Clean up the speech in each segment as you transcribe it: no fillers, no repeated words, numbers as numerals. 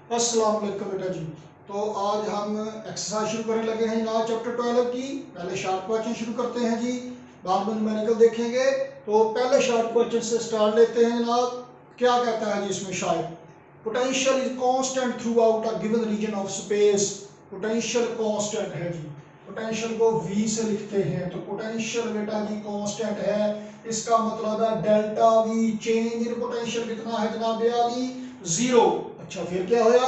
अस्सलाम वालेकुम बेटा जी। तो आज हम एक्सरसाइज शुरू करने लगे हैं जनाब चैप्टर 12 की। पहले शॉर्ट क्वेश्चन शुरू करते हैं जी, बाद में न्यूमेरिकल देखेंगे। तो पहले शॉर्ट क्वेश्चन से स्टार्ट लेते हैं जनाब। क्या कहता है जी इसमें शायद, potential is constant throughout a given region of space. Potential constant है जी, पोटेंशियल को v से लिखते हैं, तो पोटेंशियल बेटा जी कांस्टेंट है। इसका मतलब है delta v, change in potential कितना है जनाब बयाली, जीरो। अच्छा फिर क्या होया,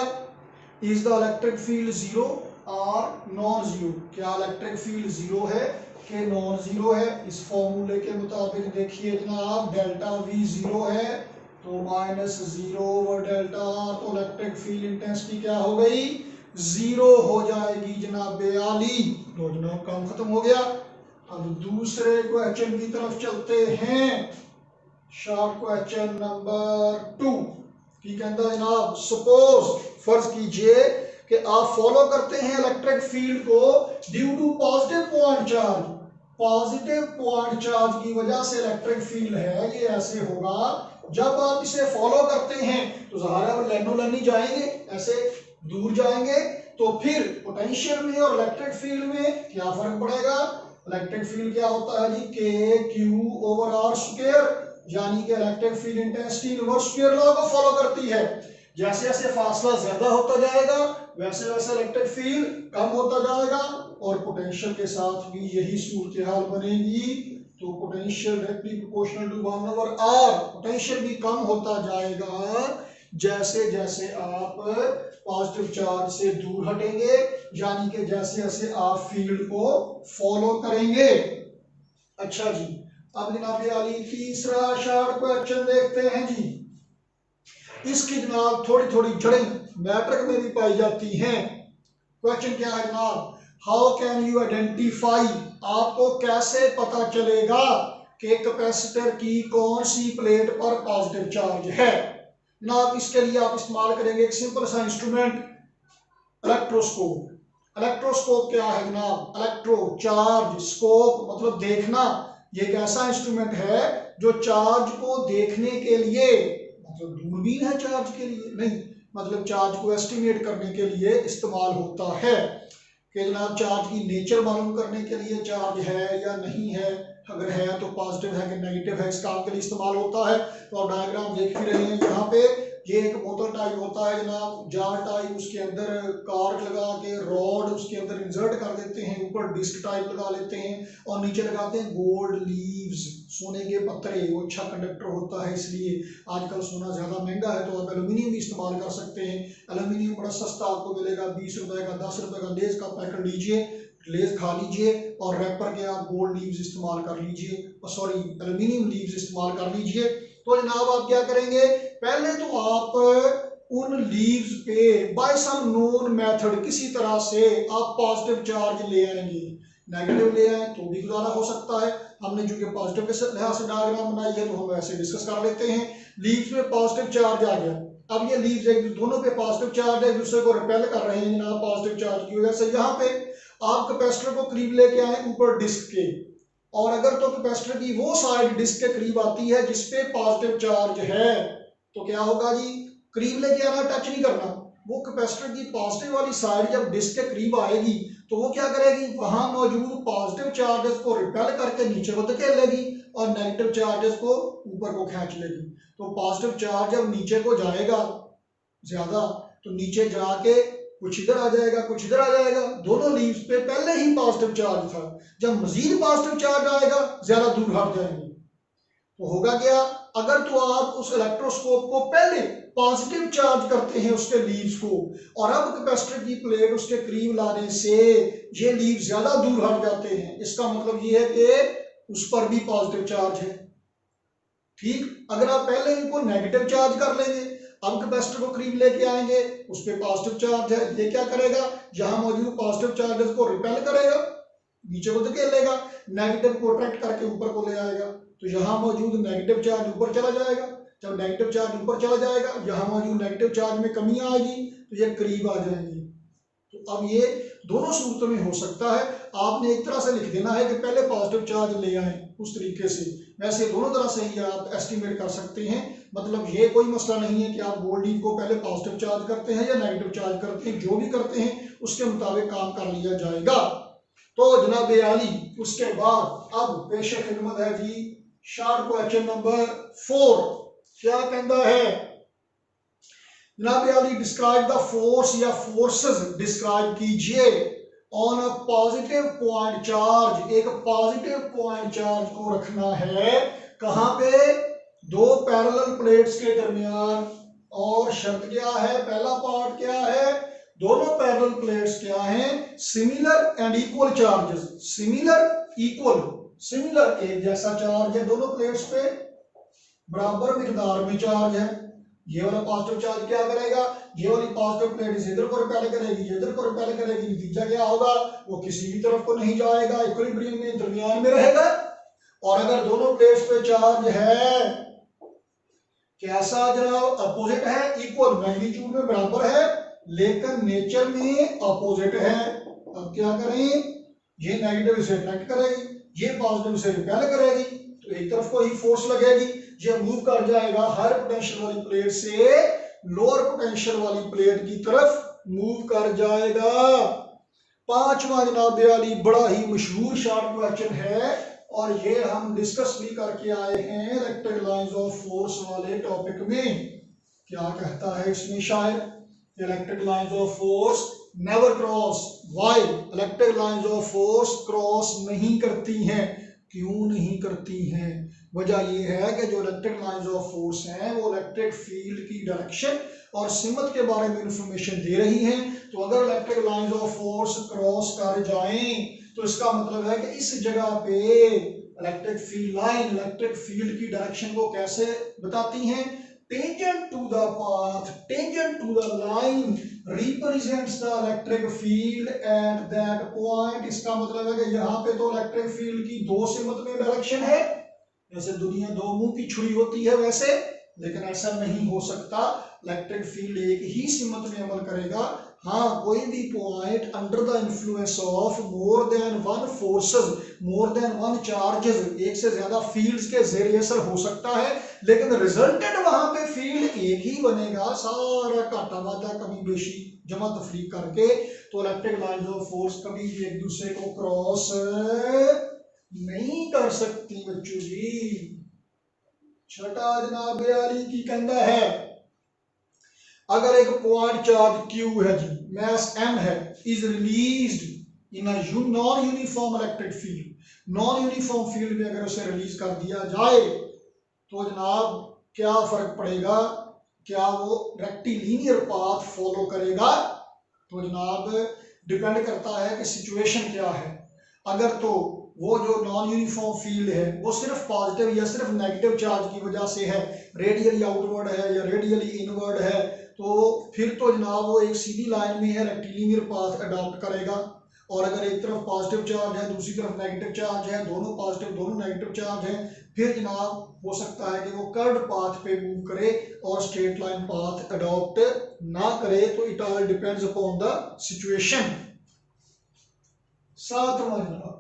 is the electric field zero और नॉन जीरो। क्या इलेक्ट्रिक फील्ड जीरो है कि नॉन जीरो है। इस फॉर्मूले के मुताबिक देखिए जनाब, डेल्टा वी जीरो है तो माइनस जीरो ओवर डेल्टा, तो इलेक्ट्रिक फील्ड इंटेंसिटी क्या हो गई, जीरो हो जाएगी जनाब बयाली। तो जनाब काम खत्म हो गया। अब दूसरे क्वेश्चन की तरफ चलते हैं। शॉर्ट क्वेश्चन नंबर 2 की कहता है जनाब, सपोज फर्ज कीजिए कि आप फॉलो करते हैं इलेक्ट्रिक फील्ड को due to positive point charge. Positive point charge की वजह से इलेक्ट्रिक फील्ड है, ये ऐसे होगा। जब आप इसे फॉलो करते हैं तो ज़ाहिर लेनो जाएंगे, ऐसे दूर जाएंगे, तो फिर पोटेंशियल में और इलेक्ट्रिक फील्ड में क्या फर्क पड़ेगा। इलेक्ट्रिक फील्ड क्या होता है जी, के क्यू ओवर आर स्क्वायर, यानी कि electric field intensity inverse square law को फॉलो करती है। जैसे जैसे फासला ज्यादा होता जाएगा वैसे वैसे इलेक्ट्रिक फील्ड कम होता जाएगा, और पोटेंशियल के साथ भी यही सूरत हाल बनेगी। तो potential directly proportional to 1/r, potential भी कम होता जाएगा जैसे जैसे आप पॉजिटिव चार्ज से दूर हटेंगे, यानी कि जैसे जैसे आप फील्ड को फॉलो करेंगे। अच्छा जी, अब जनाब अली तीसरा शॉर्ट क्वेश्चन देखते हैं जी। इसकी जनाब थोड़ी थोड़ी जड़ें मैट्रिक में भी पाई जाती हैं। क्वेश्चन क्या है जनाब, हाउ कैन यू आइडेंटिफाई, आपको कैसे पता चलेगा कि कैपेसिटर की कौन सी प्लेट पर पॉजिटिव चार्ज है। जनाब इसके लिए आप इस्तेमाल करेंगे एक सिंपल सा इंस्ट्रूमेंट, इलेक्ट्रोस्कोप। इलेक्ट्रोस्कोप क्या है जनाब, इलेक्ट्रो चार्ज, स्कोप मतलब देखना। ये एक ऐसा इंस्ट्रूमेंट है जो चार्ज को देखने के लिए, मतलब दूरबीन है चार्ज के लिए नहीं, मतलब चार्ज को एस्टिमेट करने के लिए इस्तेमाल होता है। कि जनाब चार्ज की नेचर मालूम करने के लिए चार्ज है या नहीं है, अगर है तो पॉजिटिव है कि नेगेटिव है, इस काम के लिए इस्तेमाल होता है। तो आप डायग्राम देख ही रहे हैं यहाँ पे, ये एक बोतल टाइप होता है जनाब, जार टाइप, उसके अंदर कार्ड लगा के रॉड उसके अंदर इंसर्ट कर देते हैं, ऊपर डिस्क टाइप लगा लेते हैं और नीचे लगाते हैं गोल्ड लीव्स, सोने के पत्रे। वो अच्छा कंडक्टर होता है, इसलिए आजकल सोना ज्यादा महंगा है तो आप एल्यूमिनियम भी इस्तेमाल कर सकते हैं। एल्यूमिनियम बड़ा सस्ता आपको मिलेगा, 20 रुपए का, 10 रुपए का लेज का पैकेट लीजिए, लेज खा लीजिए और रैपर के आप गोल्ड लीव्स इस्तेमाल कर लीजिए, सॉरी एल्यूमिनियम लीव्स इस्तेमाल कर लीजिए। तो जनाब आप क्या करेंगे, पहले तो आप उन लीव्स पे बाय सम नोन मेथड किसी तरह से आप पॉजिटिव चार्ज ले आएंगे। नेगेटिव ले आए तो भी गुजारा हो सकता है, हमने चूंकि पॉजिटिव के लिहाज से डायग्राम बनाई है तो हम ऐसे डिस्कस कर लेते हैं। लीव्स में पॉजिटिव चार्ज आ गया, अब ये लीव्स एक दोनों पे पॉजिटिव चार्ज है, एक दूसरे को रिपेल कर रहे हैं जनाब पॉजिटिव चार्ज की वजह से। यहाँ पे आप कैपेसिटर को करीब लेके आए ऊपर डिस्क के, और अगर तो कैपेसिटर की वो साइड डिस्क के करीब आती है जिसपे पॉजिटिव चार्ज है, तो क्या होगा जी, करीब लेके आना, टच नहीं करना। वो कैपेसिटर की पॉजिटिव वाली साइड जब डिस्क के करीब आएगी तो वो क्या करेगी, वहां मौजूद पॉजिटिव चार्जेस को रिपेल करके नीचे को धकेल लेगी और नेगेटिव चार्जेस को ऊपर को खींच लेगी। तो पॉजिटिव चार्ज जब नीचे को जाएगा ज्यादा, तो नीचे जाके कुछ इधर आ जाएगा कुछ इधर आ जाएगा, दोनों लीव्स पे पहले ही पॉजिटिव चार्ज था, जब मजीद पॉजिटिव चार्ज आएगा ज्यादा दूर हट जाएंगे। तो होगा क्या, अगर तो आप उस इलेक्ट्रोस्कोप को पहले पॉजिटिव चार्ज करते हैं उसके लीव्स को, और अब कैपेसिटर की प्लेट उसके करीब लाने से ये लीव ज्यादा दूर हट जाते हैं, इसका मतलब ये है कि उस पर भी पॉजिटिव चार्ज है। ठीक, अगर आप पहले इनको नेगेटिव चार्ज कर लेंगे, अब कैपेसिटर को करीब लेके आएंगे, उस पर पॉजिटिव चार्ज है, ये क्या करेगा, जहां मौजूद पॉजिटिव चार्जेस को रिपेल करेगा, नीचे को धकेलेगा, नेगेटिव को अट्रैक्ट करके ऊपर को ले आएगा। तो यहाँ मौजूद नेगेटिव चार्ज ऊपर चला जाएगा, जब नेगेटिव चार्ज ऊपर चला जाएगा यहाँ मौजूद नेगेटिव चार्ज में कमी आएगी तो ये करीब आ जाएंगे। तो अब ये दोनों सूरतों में हो सकता है। आपने एक तरह से लिख देना है कि पहले पॉजिटिव चार्ज ले आए उस तरीके से, वैसे दोनों तरह से ही आप एस्टिमेट कर सकते हैं। मतलब ये कोई मसला नहीं है कि आप गोल्डी को पहले पॉजिटिव चार्ज करते हैं या नेगेटिव चार्ज करते हैं, जो भी करते हैं उसके मुताबिक काम कर लिया जाएगा। तो जनाब आली उसके बाद अब पेश खिदमत है जी शार्ट क्वेश्चन नंबर 4। क्या कहता है जनाब आली, डिस्क्राइब द फोर्स या फोर्सेस डिस्क्राइब कीजिए on a positive point charge. एक पॉजिटिव पॉइंट चार्ज को रखना है कहां पे, दो पैरेलल प्लेट्स के दरमियान। और शर्त क्या है, पहला पार्ट क्या है, दोनों पैरेलल प्लेट्स क्या हैं, similar and equal charges. Similar equal, similar एक जैसा चार्ज है दोनों प्लेट्स पे, बराबर मिकदार में चार्ज है। ये वाला पॉजिटिव चार्ज क्या करेगा, ये वाली पॉजिटिव प्लेट इस इधर को रिपेल करेगी, ये इधर को रिपेल करेगी। नतीजा क्या होगा, वो किसी भी तरफ को नहीं जाएगा, इक्विलिब्रियम में दरमियान में रहेगा। और अगर दोनों प्लेट्स पे चार्ज है कैसा जनाब, अपोजिट है, इक्वल मैग्नीट्यूड में बराबर है लेकिन नेचर में अपोजिट है। अब क्या करें, ये नेगेटिव से अट्रैक्ट करेगी, ये पॉजिटिव से रिपेल करेगी, तो एक तरफ को ही फोर्स लगेगी, ये मूव कर जाएगा हायर पोटेंशियल वाली प्लेट से लोअर पोटेंशियल वाली प्लेट की तरफ मूव कर जाएगा। पांचवा जनाब आली बड़ा ही मशहूर शॉर्ट क्वेश्चन है और ये हम डिस्कस भी करके आए हैं इलेक्ट्रिक लाइंस ऑफ फोर्स वाले टॉपिक में। क्या कहता है इसमें शायर, electric lines of force never cross, why electric lines of force cross नहीं करती हैं। क्यों नहीं करती हैं, वजह यह है कि जो इलेक्ट्रिक लाइंस ऑफ फोर्स हैं वो इलेक्ट्रिक फील्ड की डायरेक्शन और सिमत के बारे में इंफॉर्मेशन दे रही हैं। तो अगर electric lines of force cross कर जाएं तो इसका मतलब है कि इस जगह पे electric field line electric field की डायरेक्शन को कैसे बताती हैं, tangent to the path, tangent to the line represents the electric field at that point. इसका मतलब है कि यहाँ पे तो इलेक्ट्रिक फील्ड की दो सिमत में डायरेक्शन है, जैसे दुनिया दो मुंह की छुरी होती है वैसे, लेकिन ऐसा नहीं हो सकता, इलेक्ट्रिक फील्ड एक ही सिमत में अमल करेगा। हाँ, कोई भी point under the influence of more than one forces, more than one charges, एक से ज्यादा फील्ड्स के ज़रिए असर हो सकता है, लेकिन रिजल्टेंट वहां पे फील्ड एक ही बनेगा, सारा घाटा वाटा कमी बेशी जमा तफरीक करके। तो इलेक्ट्रिक लाइंस ऑफ फोर्स कभी भी एक दूसरे को क्रॉस नहीं कर सकती बच्चों जी। छठा जनाब आली की कहता है, अगर एक पॉइंट चार्ज Q है जी, मास M है, is released in a non uniform electric field, non uniform field में अगर उसे रिलीज कर दिया जाए तो जनाब क्या फर्क पड़ेगा, क्या वो रेक्टिलिनियर पाथ फॉलो करेगा, तो जनाब डिपेंड करता है कि सिचुएशन क्या है। अगर तो वो जो नॉन यूनिफॉर्म फील्ड है वो सिर्फ पॉजिटिव या सिर्फ नेगेटिव चार्ज की वजह से है, रेडियली आउटवर्ड है या रेडियली इनवर्ड है, तो फिर तो जनाब वो एक सीधी लाइन में है, रेक्टिलिनियर पाथ अडॉप्ट करेगा। और अगर एक तरफ पॉजिटिव चार्ज है दूसरी तरफ नेगेटिव चार्ज है, दोनों पॉजिटिव दोनों नेगेटिव चार्ज है, फिर जनाब हो सकता है कि वो कर्व्ड पाथ पे मूव करे और स्ट्रेट लाइन पाथ अडॉप्ट ना करे। तो it all depends upon the situation. सातवां जनाब,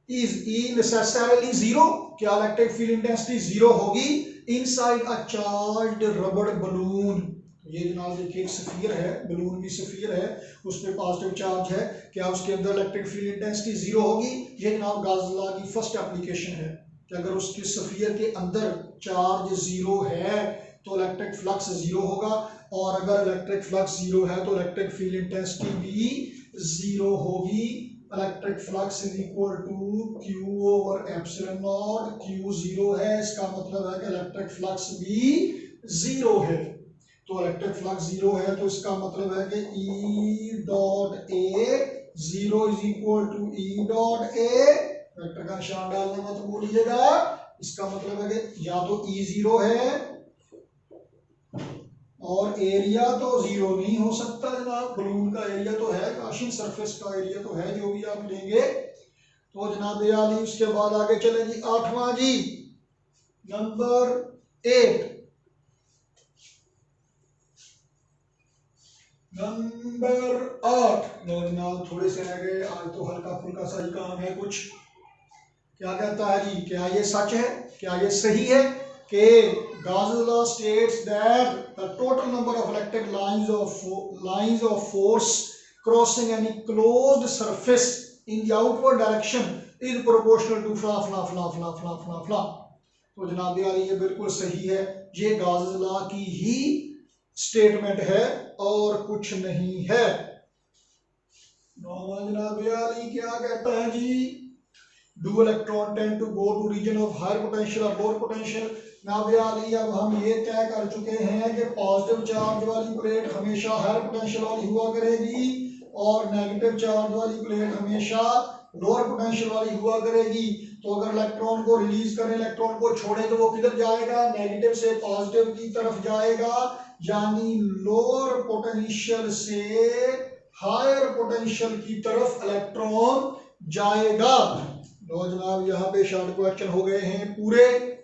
इज ई नेसेसरली जीरो, क्या इलेक्ट्रिक फील्ड इंटेंसिटी जीरो होगी इनसाइड अ चार्ज्ड रबड़ बलून। ये जनाब देखिए एक सफियर है, बलून की सफियर है, उस पर पॉजिटिव चार्ज है, क्या उसके अंदर इलेक्ट्रिक फील्ड इंटेंसिटी जीरो होगी। ये जनाब गॉस लॉ की फर्स्ट एप्लीकेशन है कि अगर उसके सफियर के अंदर चार्ज जीरो है तो इलेक्ट्रिक फ्लक्स जीरो होगा, और अगर इलेक्ट्रिक फ्लक्स जीरो है तो इलेक्ट्रिक फील्ड इंटेंसिटी भी जीरो होगी। Electric flux is equal to Q over epsilon naught, Q zero है, इसका मतलब है कि इलेक्ट्रिक फ्लक्स भी जीरो है। तो इलेक्ट्रिक फ्लक्स जीरो है तो इसका मतलब है कि E dot A zero is equal to E dot A, vector का निशान डालना मत भूलिएगा। इसका मतलब है कि या तो E जीरो है और एरिया तो जीरो नहीं हो सकता जनाब, बलून का एरिया तो है, काशिन सरफेस का एरिया तो है, जो भी आप लेंगे। तो जनाब आली उसके बाद आगे चले जी, आठवां जी नंबर 8, नंबर 8 जनाब थोड़े से रह गए, आज तो हल्का फुल्का सा ही काम है कुछ। क्या कहता है जी, क्या ये सच है, क्या ये सही है कि Gauss's law states that the total number of electric lines of force crossing any closed surface in the outward direction is proportional to fla fla fla fla fla fla fla। तो जनाब यारी ये बिल्कुल सही है, ये Gauss's law की ही statement है और कुछ नहीं है। जनाब यारी क्या कहता है जी, do electron tend to go to region of higher potential or lower potential। अब हम ये तय कर चुके हैं कि पॉजिटिव चार्ज वाली प्लेट हमेशा हायर पोटेंशियल वाली हुआ करेगी और नेगेटिव चार्ज वाली प्लेट हमेशा लोअर पोटेंशियल वाली हुआ करेगी। तो अगर इलेक्ट्रॉन को रिलीज करें, इलेक्ट्रॉन को छोड़े तो वो किधर जाएगा, नेगेटिव से पॉजिटिव की तरफ जाएगा, यानी लोअर पोटेंशियल से हायर पोटेंशियल की तरफ इलेक्ट्रॉन जाएगा। तो जनाब यहाँ पे शॉर्ट क्वेश्चन हो गए हैं पूरे।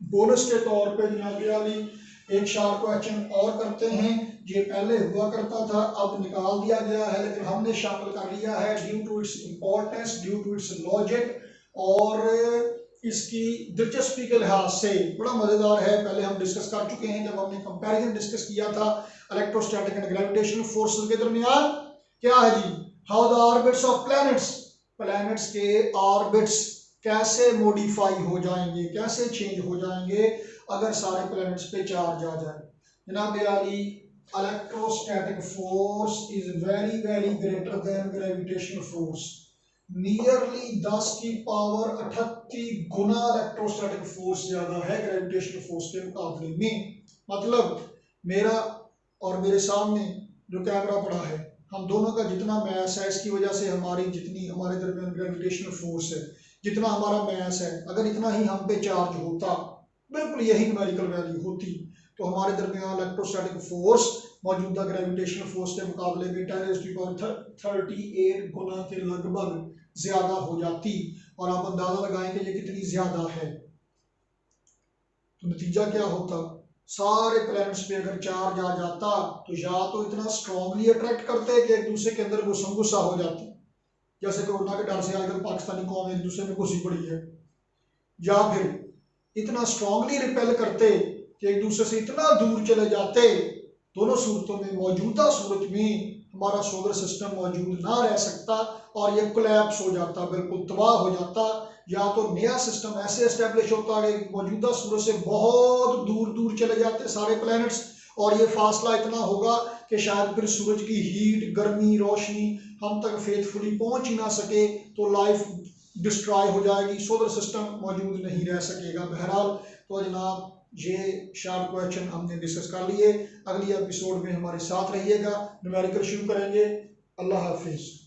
बोनस के तौर पे जनाब यानी एक शॉर्ट क्वेश्चन और करते हैं, ये पहले हुआ करता था अब निकाल दिया गया है, लेकिन हमने शामिल कर लिया है due to its importance, due to its logic और इसकी दिलचस्पी के लिहाज से बड़ा मजेदार है। पहले हम डिस्कस कर चुके हैं जब हमने कंपैरिजन डिस्कस किया था इलेक्ट्रोस्टैटिक एंड ग्रेविटेशनल फोर्सेस के दरमियान। क्या है जी, how the orbits of planets, planets के ऑर्बिट्स कैसे मॉडिफाई हो जाएंगे, कैसे चेंज हो जाएंगे अगर सारे प्लैनेट्स पे चार्ज आ जाए। जनाब यानी electrostatic force is very very greater than gravitational force, nearly 10 की पावर 38 गुना इलेक्ट्रोस्टैटिक फोर्स ज्यादा है ग्रेविटेशनल फोर्स के मुकाबले में। मतलब मेरा और मेरे सामने जो कैमरा पड़ा है, हम दोनों का जितना मैस है, इसकी वजह से हमारी जितनी हमारे दरमियान ग्रेविटेशनल फोर्स है, जितना हमारा मैस है, अगर इतना ही हम पे चार्ज होता, बिल्कुल यही न्यूमेरिकल वैल्यू होती, तो हमारे दरमियान इलेक्ट्रोस्टैटिक फोर्स मौजूदा ग्रेविटेशनल फोर्स के मुकाबले में 10⁻38 गुना के लगभग ज्यादा हो जाती। और आप अंदाजा लगाएं कि ये कितनी ज्यादा है, तो नतीजा क्या होता, सारे प्लैनेट्स पे अगर चार्ज आ जाता तो या तो इतना स्ट्रांगली अट्रैक्ट करते कि एक दूसरे के अंदर गुस्सा हो जाती, जैसे कोरोना के डर से आजकल पाकिस्तानी कौम एक दूसरे में घुसी पड़ी है, या फिर इतना स्ट्रांगली रिपेल करते कि एक दूसरे से इतना दूर चले जाते। दोनों सूरतों में मौजूदा सूरत में हमारा सोलर सिस्टम मौजूद ना रह सकता और ये कोलैप्स हो जाता, बिल्कुल तबाह हो जाता, या तो नया सिस्टम ऐसे एस्टेब्लिश होता है मौजूदा सूरत से बहुत दूर दूर चले जाते सारे प्लैनेट्स, और ये फासला इतना होगा कि शायद फिर सूरज की हीट, गर्मी, रोशनी हम तक फेथफुली पहुंच ही ना सके, तो लाइफ डिस्ट्रॉय हो जाएगी, सोलर सिस्टम मौजूद नहीं रह सकेगा। बहरहाल तो जनाब ये शार्ट क्वेश्चन हमने डिस्कस कर लिए, अगली एपिसोड में हमारे साथ रहिएगा, न्यूमेरिकल शुरू करेंगे। अल्लाह हाफिज।